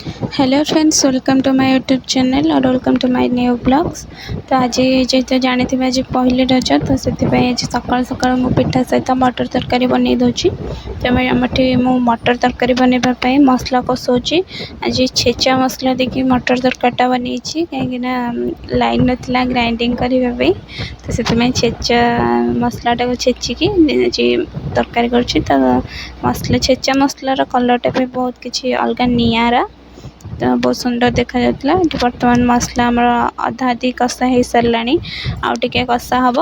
Hello friends, welcome to my YouTube channel और welcome to my new blogs. तो आज जेहेतु जानी आज पहली रज तो से आज सकाल सकाल मु पिठा सहित मटर तरकारी बन दूची। तो मु मटर तरकारी बनवाई मसला कषाऊँगी। आज छेचा मसला देखिए मटर तरकारीटा बनी कहीं लाइन नाला ग्राइंडिंग करने तो से छेचा मसलाटा को छेचिकी तरकारी कर मसला छेचा मसलार कलरटा भी बहुत किसी अलग निरा तो बहुत सुंदर देखा जाता। बर्तमान मसला आमर अधा अधी कषा हो सारा आउ टे कषा हम।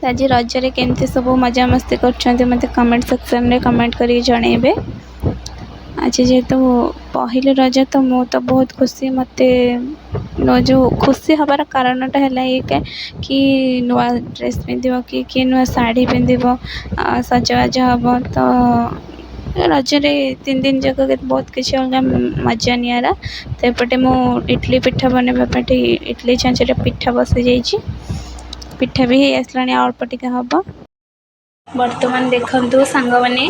आज रजरे केमती सब मजा मस्ती कर मत कमेंट सेक्शन में कमेंट कर जनइबे। आज जेहेतु पहली रज तो मु तो बहुत खुशी मत जो खुशी हबार कारणटा है कि नुआ ड्रेस पिंध कि नुआ शाढ़ी पिंध सजबाज हम। तो रजरे 3 दिन जाक बहुत किसी अलग मजा निरा। तो एपटे मु इडली पिठा बनवाई इडली छाँचे पिठा बसी जाइए। पिठा भी आसला अल्प टिके हम। बर्तमान देखु सांग मैंने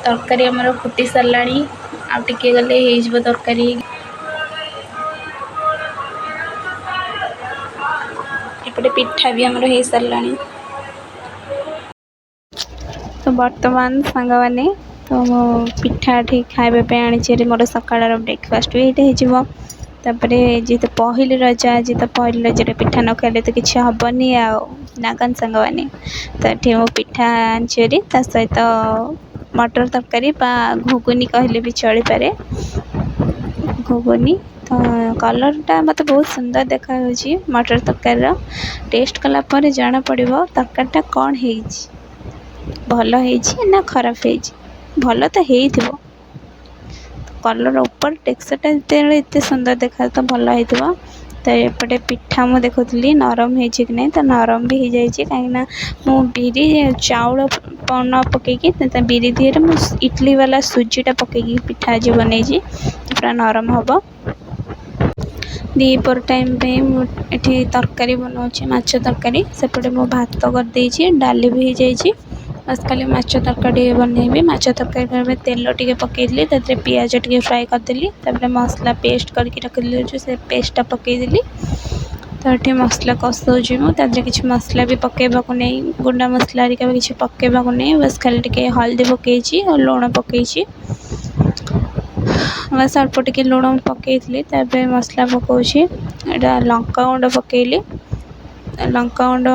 तरकारी आमर फुटी सारा आउ टिके गले हो तरकारी। एपटे पिठा भी आमर हो सारा। तो बर्तमान सांग मैंने तो मो पिठा ठीक खावाई आनी मोर सकाळ ब्रेकफास्ट भी हो। जी तो पहली रज आज तो पहली रज पिठा न खाइले तो किसी हेनी नागन सांग मैंने तो ये मो पिठा आनी सहित मटर तरकारी घुगुनी कहले भी चली पारे घुगुनी। तो कलरटा मत बहुत सुंदर देखा मटर तरकारी टेस्ट कलापर जना पड़ो तरकारीटा कौन है भल है ना खराब है। भल तो हो कलर ऊपर टेक्सचरटा एत सुंदर देखा तो भल हो। तो एपटे पिठा मु देखुली नरम हो नहीं तो नरम भी हो जाए कहीं मु बिरी चाउल न पकईकी बिरी दिहरे मु इडली वाला सुजीटा पकईकी पिठा आज बन पूरा नरम हम। दीपर टाइम पे मुझे तरकारी बनाऊँ माछ तरकारी सेपटे मु भात करदे डाली भी हो जाए बस खाली माछ तरकारी बनइबी। माछ तरकारी तेल टे पकईदी पियाज टे फ्राए करदेली मसला पेस्ट करके रखी से पेस्टा पकईदेली। तो ये मसला कषाऊँगी मुझे किसी मसला भी पकेबाक नहीं गुंडा मसला हरिका भी किसी पकेबाक नहीं बस खाली टे हल्दी पकई और लुण पकई बस अल्प टे लुण पकई मसला पकाऊँगी। यहाँ लंका गुंड पकईली लंका गुंड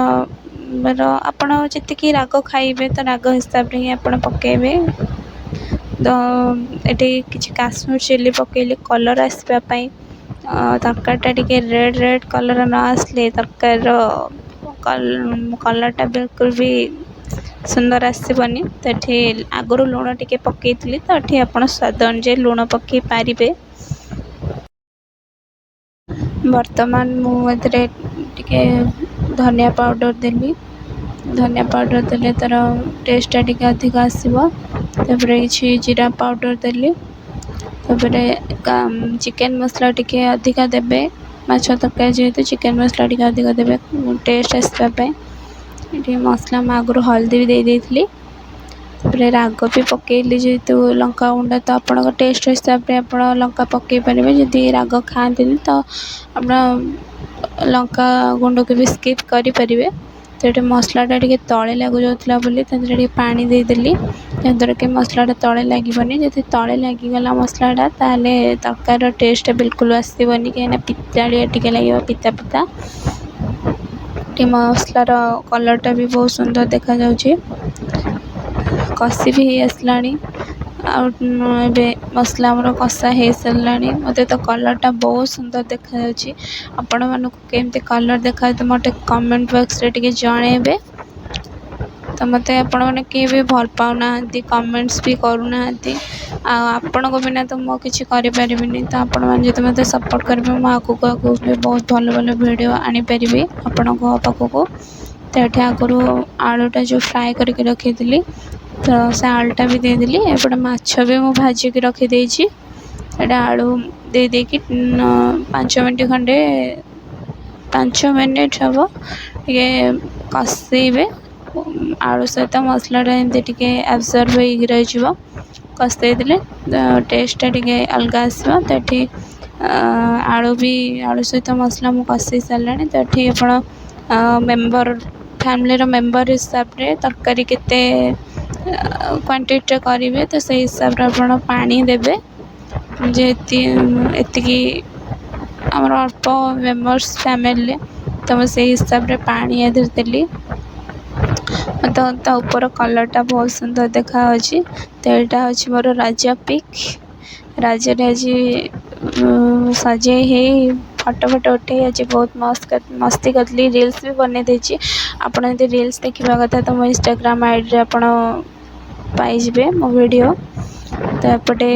आपण जी राग खाइबे तो राग हिसाब से ही आप पकेबे। तो ये किसी काश्मीर चिली पकईली कलर आसवाई तरकारीटा टे रेड रेड कलर न आसले तरकार कलरटा बिल्कुल भी सुंदर आसबनी। तो ये आगुरी लुण टे पकई तो ये आप स्वाद अनुसार लुण पकई पारे। बर्तमान मुझे धनिया पाउडर देली धनिया पाउडर देले तार टेस्टा टे अधिक आसो। कि जीरा पाउडर देली चिकेन मसला टे अधिका देबे माछ तरकारी जेहेतु चिकेन मसला टे अधिका देबे टेस्ट आसवाई। मसला आगुरी हल्दी भी दे देती राग भी पकईली जेहेतु लंका गुंडा तो आप टेस्ट हिसाब से आप लंका पकई पारे जदि राग खाते तो आप लंका गुंड को भी स्किप करें। तो ये मसलाटा टे तले लगु जाता बोली पानी देदेली जहाँद्वारा कि मसलाटा तले लगनी जब तले लगिगला मसलाटा ताल तरकार टेस्ट बिल्कुल आसबनी कहीं पिताड़िया टे लगे पिता पिता। मसलार कलरटा भी बहुत सुंदर देखा जाउछि कषि भी आसला मसला आमर कषा हो सारा मत तो कलरटा बहुत सुंदर देखा आपण मानक केमती कलर देखा तो मत कमेंट बॉक्स रे जनइबे। तो मत आपण मैंने किए भी भल पाऊना कमेंट्स भी करूना आपण को बिना तो मो किसी करें तो आपण मैंने जो मत सपोर्ट करेंगे मो आगू आगू भी बहुत भल भल वीडियो आनी पारि आपण पाखक। तो ये आगुरी आलूटा जो फ्राए करके रखी तो से आलूटा भी देदेली एपटे माछ भी मुझे भाजिकी रखीदे आलू दे देकी 5 मिनट खंडे 5 मिनट हम टे कषेबे आलू सहित मसलाटा एमती टे एब्जर्व हो रही कषि देदेले टेस्टा टे अलग आसो। तो ये आलू भी आलू सहित मसला मु कषि सारे। तो ये आप मेम्बर फैमिली मेम्बर हिसाब से तरकारी केते क्वांटिटी करेंगे तो से हिसाब से आप पानी देवे जी आमर अल्प मेम्बर्स फैमिली तो मुझे हिसाब से पानी आदि देली। तो ऊपर कलरटा बहुत सुंदर देखा। तो यहाँ हूँ मोर राजा पिक राजा आज सजे है फटो फटो उठे आज बहुत मस्ती करी रील्स भी बनई देची। आपड़ यदि रील्स देखा कथा तो मो इंस्टाग्राम आईडी आप पाइबे मो वीडियो। तो एपटे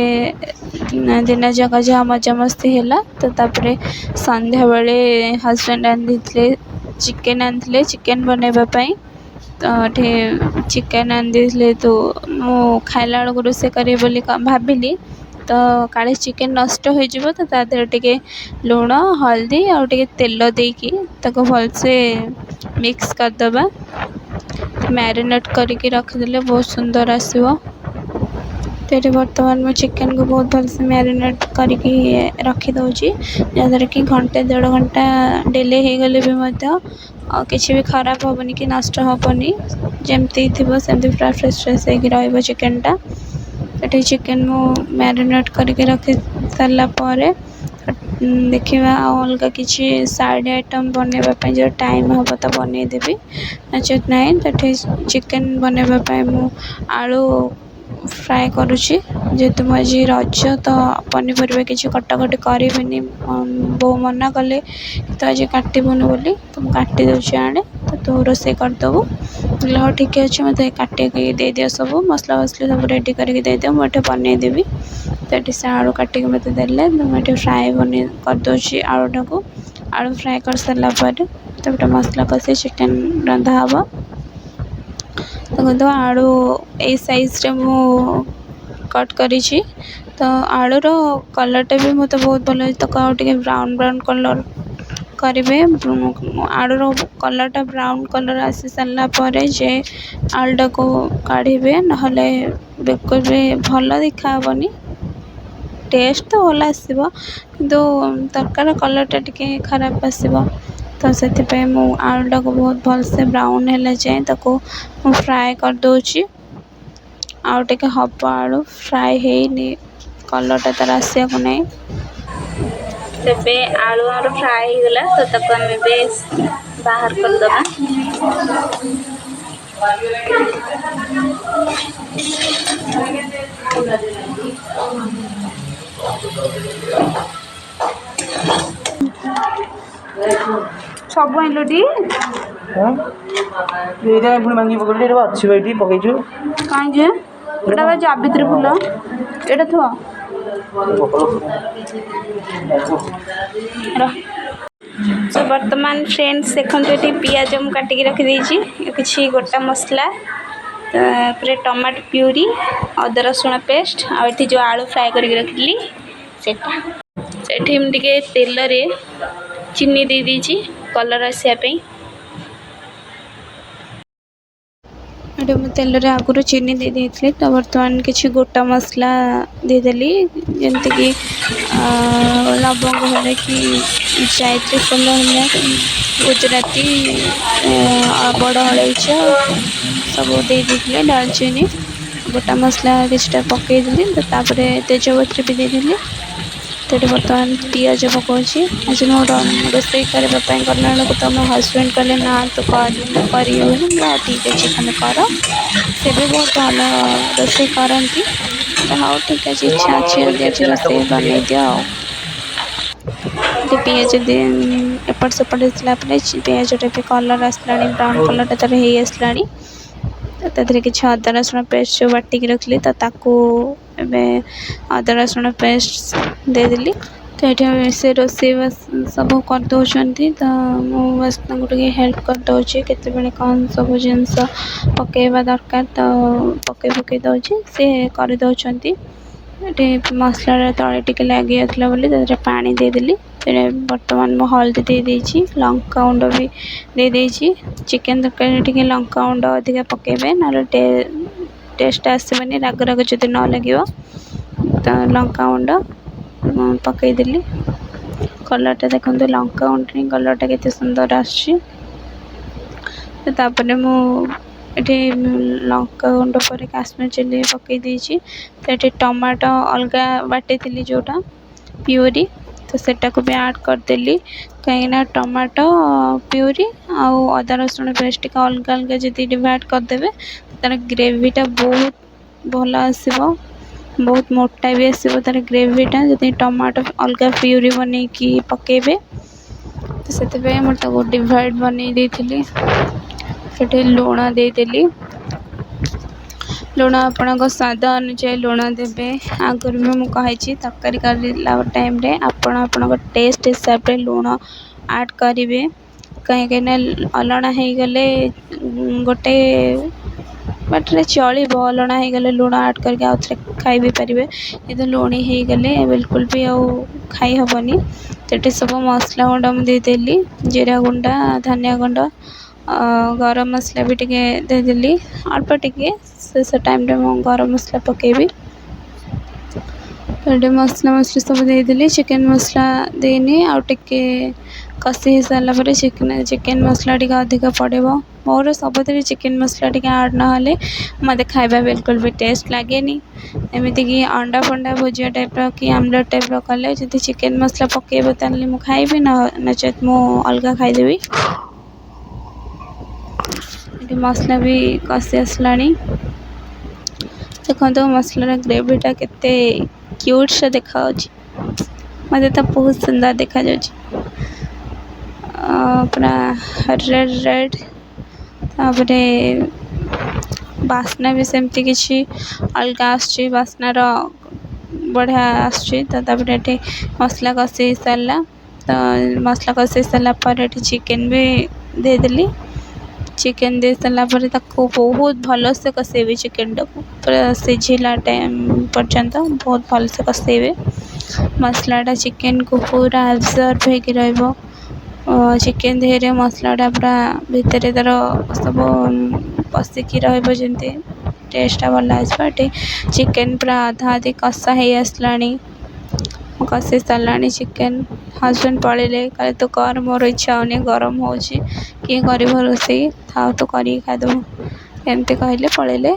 दिन जाक जहाँ मजा मस्ती है। तो तापर संध्या बेले हजबैंड आनी चिकेन आनी चिकेन बनवाई। तो ये चिकेन आनी तो मु खाला बेलू रोसे करी भाविली। तो काले चिकेन नष्ट हो तो तादेह टे लुण हल्दी आउ टे तेल देकी भलसे मिक्स करदे मैरिनेट करके रखिदेले बहुत सुंदर आसो। तो ये बर्तमान मैं चिकेन को बहुत भलसे मैरिनेट करके रखीदे जहाँद्वारा कि घंटे 1.5 घंटा डिले हो गले भी किसी भी खराब हेनी कि नष्ट हेनी जमती थी सेमती पूरा फ्रेश फ्रेश हो चिकेनटा। ये चिकेन मु मैरिनेट करके रखी सारापर देखा अलग किसी साइड आइटम बनवाई जो टाइम हम तो बनईदेवी नचेत ना। तो चिकेन बनवाई मु आलू फ्राए करुँची जेहेतु मुझे रज तो पनीपरिया किसी कटाकटी करी बो मना कले तो आज काटबुन बोली तो मुझे काटी दूसरी आने तो तू रोसे करदेबू हाँ ठीक अच्छे मत काटिकी दे दियो सब मसला मसली सब रेडी करके दे दियो मुझे बनईदेवी। तो ये से आलू काटिक मत देले तो मुझे फ्राए बन करदे आलूटा को आलू फ्राए कर सारापर तो मसला कषि चिकेन रंधा हम। तो आलू ए साइज रे मु कट करी तो आलूर कलरटा भी मत बहुत भल तो ब्राउन ब्राउन कलर करेंगे आलूर कलरटा ब्राउन कलर आसी सारापर जे आलूटा को काढ़े ना बिल्कुल भी भल देखाबनी टेस्ट तो भल आसो किंतु तरकार कलरटा टे खराब आसो। तो से मु आलूटा को बहुत भलसे ब्राउन है जाए फ्राए करदे आउ टे हम आलू फ्राए है कलरटा तार आसा को नहीं। तेबे आलू आम फ्राए हो गला तो आम बाहर करदे सब आइलुटी ये पुणी भांगी पकड़ अच्छी भाई पकईचु कहीं जाबित्री फुल एटा थुआ तो वर्तमान फ्रेंड्स देखो ये पियाज मुझे काटिक रखी किसी गोटा मसला पूरे टमाटो प्यूरी अदा रसुण पेस्ट आठी जो आलू फ्राए करके रखी से तेल रे चीनी दे दीजिए कलर आसापी। ये मुझे तेल आगुरी चीनी दे दी तो बर्तमान किसी गोटा मसला देदेली जमती कि लवंग है कि जायत्री फूल है गुजराती बड़ अलैच सब दे दी दालचीनी गोटा मसला किसी पकईदेली तो तेजपत्र भी देदेली। तो ये बर्तमान पियाज पकाऊँगी आज मो रोसे करने गला तो मो हजबैंड कहले ना तो कर ठीक अच्छे तुम कर से भी बहुत भल रोसे करती तो हाँ ठीक अच्छे इच्छा अच्छी आज रोसे बनई दियो। पियाज एपट सेपट होता पियाजटा भी कलर आसला ब्राउन कलर तार हो आसला तादेह किसी अदा रसुण पेस्ट जो बाटिक रखी तो अदा रसुण पेस्ट देदेली। तो ये से रोसे सब करदे तो मुझे हेल्प करदे केत कौन सब जिनस पकेवा दरकार तो पकई दौर सी करदे। ये मसला तले टे लगी जाता पानी देदेली तो बर्तमान मु हल्दी दे देची लंका गुंड भी दे देची चिकेन तरकारी टे लंका गुंड अधिक पकेबे ना ଟେଷ୍ଟ ଆସିବନି, ରାଗ ରାଗ ଯଦି ନ ଲାଗିବ। ତ ଲଙ୍କାଗୁଣ୍ଡ ପକାଇଦେଲି। କଲର୍ଟା ଦେଖନ୍ତୁ, ଲଙ୍କାଗୁଣ୍ଡ ହିଁ କଲର୍ଟା କେତେ ସୁନ୍ଦର ଆସୁଛି। ତାପରେ ମୁଁ ଏଠି ଲଙ୍କାଗୁଣ୍ଡ ପରେ କାଶ୍ମୀର ଚିଲି ପକାଇ ଦେଇଛି। ତ ଏଠି ଟମାଟୋ ଅଲଗା ବାଟିଥିଲି ଯେଉଁଟା ପିଉରି, ତ ସେଟାକୁ ବି ଆଡ଼୍ କରିଦେଲି। କାହିଁକିନା ଟମାଟୋ ପିଉରି ଆଉ ଅଦା ରସୁଣ ପେଷ୍ଟ ଟିକେ ଅଲଗା ଅଲଗା ଯଦି ଡିଭାଇଡ଼ କରିଦେବେ ତା'ର ଗ୍ରେଭିଟା ବହୁତ ଭଲ ଆସିବ, ବହୁତ ମୋଟା ବି ଆସିବ ତା'ର ଗ୍ରେଭିଟା ଯଦି ଟମାଟୋ ଅଲଗା ପିଉରି ବନେଇକି ପକାଇବେ। ତ ସେଥିପାଇଁ ମୁଁ ତାକୁ ଡିଭାଇଡ଼ ବନେଇ ଦେଇଥିଲି। ସେଠି ଲୁଣ ଦେଇଦେଲି। ଲୁଣ ଆପଣଙ୍କ ସ୍ୱାଦ ଅନୁଯାୟୀ ଲୁଣ ଦେବେ। ଆଗରୁ ବି ମୁଁ କହିଛି, ତରକାରୀ କରିଲା ଟାଇମ୍ରେ ଆପଣ ଆପଣଙ୍କ ଟେଷ୍ଟ ହିସାବରେ ଲୁଣ ଆଡ଼୍ କରିବେ। କାହିଁକିନା ଅଲଣା ହେଇଗଲେ ଗୋଟେ ବାଟରେ ଚଳିବ, ଅଲଣା ହେଇଗଲେ ଲୁଣ ଆଡ଼୍ କରିକି ଆଉ ଥରେ ଖାଇ ବି ପାରିବେ, କିନ୍ତୁ ଲୁଣି ହେଇଗଲେ ବିଲକୁଲ ବି ଆଉ ଖାଇ ହେବନି। ସେଠି ସବୁ ମସଲା ଗୁଣ୍ଡ ମୁଁ ଦେଇଦେଲି, ଜିରା ଗୁଣ୍ଡ, ଧନିଆ ଗୁଣ୍ଡ, ଗରମ ମସଲା ବି ଟିକେ ଦେଇଦେଲି ଅଳ୍ପ ଟିକେ। ଶେଷ ଟାଇମ୍ରେ ମୁଁ ଗରମ ମସଲା ପକାଇବି। ଏଠି ମସଲା ସବୁ ଦେଇଦେଲି। ଚିକେନ୍ ମସଲା ଦେଇନି, ଆଉ ଟିକେ କଷି ହେଇସାରିଲା ପରେ ଚିକେନ୍ ମସଲା ଟିକେ ଅଧିକ ପଡ଼ିବ। ମୋର ସବୁଥିରେ ଚିକେନ୍ ମସଲା ଟିକେ ଆଡ଼୍ ନହେଲେ ମୋତେ ଖାଇବା ବିଲକୁଲ ବି ଟେଷ୍ଟ ଲାଗେନି। ଏମିତିକି ଅଣ୍ଡା ଫଣ୍ଡା ଭୁଜିଆ ଟାଇପ୍ର କି ଆମଲେଟ୍ ଟାଇପ୍ର କଲେ ଯଦି ଚିକେନ୍ ମସଲା ପକାଇବ ତାହେଲେ ମୁଁ ଖାଇବି, ନଚେତ୍ ମୁଁ ଅଲଗା ଖାଇଦେବି। ଏଠି ମସଲା ବି କଷି ଆସିଲାଣି। ଦେଖନ୍ତୁ ମସଲାର ଗ୍ରେଭିଟା କେତେ କ୍ୟୁଟ୍ସା ଦେଖାଯାଉଛି, ମୋତେ ତ ବହୁତ ସୁନ୍ଦର ଦେଖାଯାଉଛି, ପୁରା ରେଡ଼୍। ତାପରେ ବାସ୍ନା ବି ସେମିତି କିଛି ଅଲଗା ଆସୁଛି, ବାସ୍ନାର ବଢ଼ିଆ ଆସୁଛି। ତ ତାପରେ ଏଠି ମସଲା କଷି ହେଇସାରିଲା। ତ ମସଲା କଷି ସାରିଲା ପରେ ଏଠି ଚିକେନ୍ ବି ଦେଇଦେଲି। ଚିକେନ୍ ଦେଇ ସାରିଲା ପରେ ତାକୁ ବହୁତ ଭଲସେ କଷେଇବି। ଚିକେନ୍ଟାକୁ ପୁରା ସିଝିଲା ଟାଇମ୍ ପର୍ଯ୍ୟନ୍ତ ବହୁତ ଭଲସେ କଷେଇବେ। ମସଲାଟା ଚିକେନ୍କୁ ପୁରା ଆବଜର୍ବ ହେଇକି ରହିବ। ଚିକେନ୍ ଦେହରେ ମସଲାଟା ପୁରା ଭିତରେ ତା'ର ସବୁ ପଶିକି ରହିବ, ଯେମିତି ଟେଷ୍ଟଟା ଭଲ ଆସିବ। ଏଠି ଚିକେନ୍ ପୁରା ଅଧା ଅଧି କଷା ହେଇ ଆସିଲାଣି। ମୁଁ କଷି ସାରିଲାଣି ଚିକେନ୍। ହଜବେଣ୍ଡ ପଳେଇଲେ, କହିଲେ ତୁ କର, ମୋର ଇଚ୍ଛା ହେଉନି, ଗରମ ହେଉଛି, କିଏ କରିବ ରୋଷେଇ, ଥାଉ ତୁ କରିକି ଖାଇଦେବୁ, ଏମିତି କହିଲେ ପଳେଇଲେ।